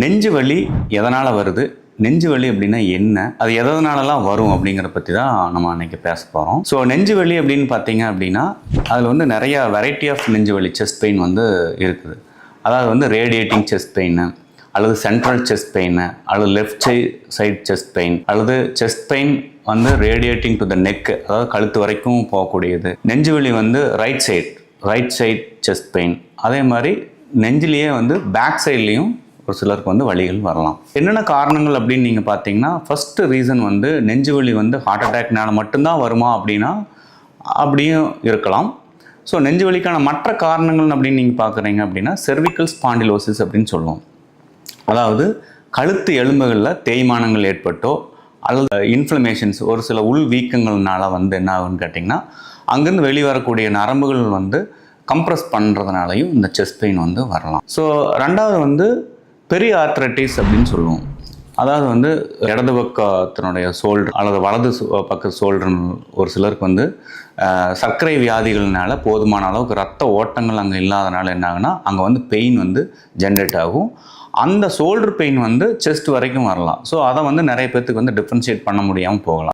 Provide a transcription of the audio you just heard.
நெஞ்சு வலி எதனால் வருது, நெஞ்சு வலி அப்படின்னா என்ன, அது எதனாலலாம் வரும் அப்படிங்கிறத பற்றி தான் நம்ம அன்றைக்கி பேச போகிறோம். ஸோ நெஞ்சு வலி அப்படின்னு பார்த்தீங்க அப்படின்னா அதில் வந்து நிறையா வெரைட்டி ஆஃப் நெஞ்சு வலி செஸ்ட் பெயின் வந்து இருக்குது. அதாவது வந்து ரேடியேட்டிங் செஸ்ட் பெயின், அல்லது சென்ட்ரல் செஸ்ட் பெயின், அல்லது லெஃப்ட் சைட் செஸ்ட் பெயின், அல்லது செஸ்ட் பெயின் வந்து ரேடியேட்டிங் டு த நெக், அதாவது கழுத்து வரைக்கும் போகக்கூடியது. நெஞ்சு வலி வந்து ரைட் சைட் செஸ்ட் பெயின். அதே மாதிரி நெஞ்சிலேயே வந்து பேக் சைட்லேயும் ஒரு சிலருக்கு வந்து வலிகள் வரலாம். என்னென்ன காரணங்கள் அப்படின்னு நீங்கள் பார்த்தீங்கன்னா, ஃபஸ்ட்டு ரீசன் வந்து நெஞ்சு வலி வந்து ஹார்ட் அட்டாக்னால மட்டும்தான் வருமா அப்படின்னா அப்படியும் இருக்கலாம். ஸோ நெஞ்சு வலிக்கான மற்ற காரணங்கள் அப்படின்னு நீங்கள் பார்க்குறீங்க அப்படின்னா செர்விக்கல் ஸ்பாண்டிலோசிஸ் அப்படின்னு சொல்லுவோம். அதாவது கழுத்து எலும்புகளில் தேய்மானங்கள் ஏற்பட்டோ அல்லது இன்ஃப்ளமேஷன்ஸ், ஒரு சில உள் வீக்கங்கள்னால வந்து என்ன ஆகுன்னு கேட்டிங்கன்னா அங்கேருந்து வெளிவரக்கூடிய நரம்புகள் வந்து கம்ப்ரெஸ் பண்ணுறதுனாலையும் இந்த செஸ்ட் பெயின் வந்து வரலாம். ஸோ ரெண்டாவது வந்து பெரிய ஆர்த்ரைட்டிஸ் அப்படின்னு சொல்லுவோம். அதாவது வந்து இடது பக்கத்தினுடைய ஷோல்டர் அல்லது வலது பக்க ஷோல்டர் ஒரு சிலருக்கு வந்து சர்க்கரை வியாதிகள்னால போதுமான அளவுக்கு ரத்த ஓட்டங்கள் அங்கே இல்லாதனால என்ன ஆகுனா அங்கே வந்து பெயின் வந்து ஜென்ரேட் ஆகும். அந்த ஷோல்டர் பெயின் வந்து செஸ்ட் வரைக்கும் வரலாம். ஸோ அதை வந்து நிறைய பேர்த்துக்கு வந்து டிஃப்ரென்ஷியேட் பண்ண முடியாமல் போகலாம்.